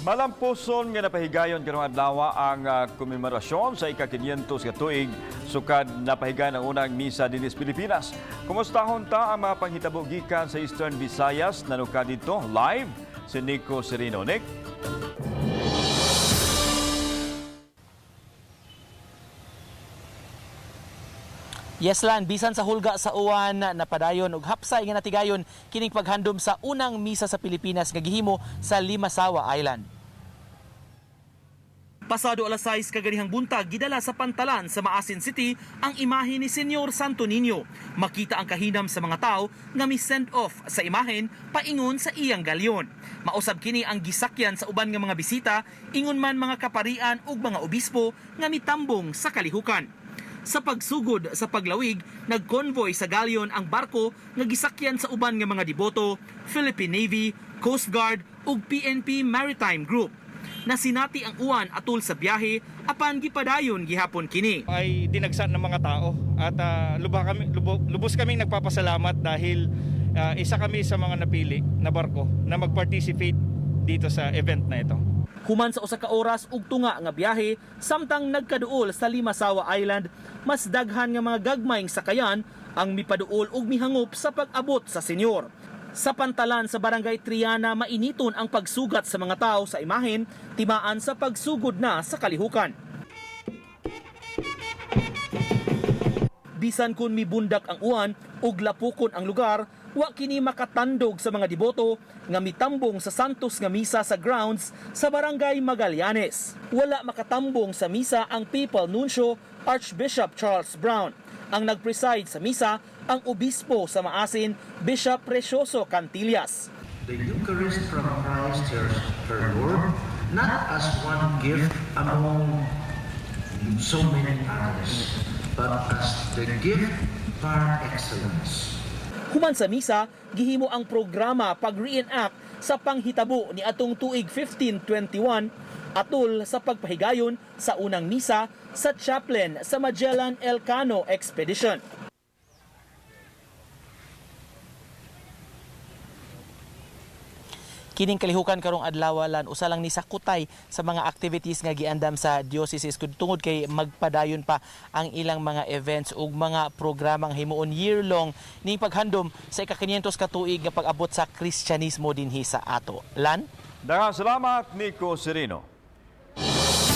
Malampuson nga napahigayon karong adlaw ang komemorasyon sa ika-500 ka tuig sukad napahigayon ang unang misa dinhi sa Pilipinas. Kumustahon ta ang mga panghitabo gikan sa Eastern Visayas nanuka dito live si Nico Serino. Nick. Yes lan, bisan sa hulga sa uwan napadayon ug hapsay nga natigayon kining paghandom sa unang misa sa Pilipinas nga gihimo sa Limasawa Island. Pasado alas 6 kaganihang buntag gidala sa Pantalan sa Maasin City ang imahe ni Senyor Santo Niño. Makita ang kahinam sa mga tao nga mi-send off sa imahen paingon sa iyang galyon. Mausab kini ang gisakyan sa uban nga mga bisita ingon man mga kaparian ug mga obispo nga mitambong sa kalihukan. Sa pagsugod sa paglawig, nag-convoy sa galyon ang barko nga gisakyan sa uban nga mga deboto, Philippine Navy, Coast Guard ug PNP Maritime Group. Nasinati ang uwan atol sa biyahe apan gipadayon gihapon kini. Ay dinagsan ng mga tao at lubos kaming nagpapasalamat dahil isa kami sa mga napili na barko na mag-participate dito sa event na ito. Human sa usa ka oras ug tunga nga biyahe, samtang nagkaduol sa Limasawa Island, mas daghan nga mga gagmayng sakayan ang mipaduol ug mihangop sa pag-abot sa senyor. Sa Pantalan sa Barangay Triana, mainiton ang pagsugat sa mga tao sa imahen, timaan sa pagsugod na sa kalihukan. Bisan kun mibundak ang uwan ug lapukon ang lugar, wa kini makatandog sa mga deboto nga mitambong sa Santos nga misa sa grounds sa Barangay Magallanes. Wala makatambong sa misa ang Papal Nuncio Archbishop Charles Brown. Ang nagpreside sa misa ang obispo sa Maasin, Bishop Precioso Cantillas. The Eucharist from Christ her Lord, not as one gift among so many others, but as the gift par excellence. Human sa misa, gihimo ang programa pag-reenact sa panghitabo ni atong tuig 1521 atol sa pagpahigayon sa unang misa sa chaplain sa Magellan Elcano Expedition. Kining kalihukan karong adlaw lan usa lang ni sakutay sa mga activities nga giandam sa diocese tungod kay magpadayon pa ang ilang mga events ug mga programang himuon year-long ning paghandom sa ika-500 ka tuig nga pag-abot sa Kristyanismo dinhi sa ato. Lan? Daghang salamat Nico Serino.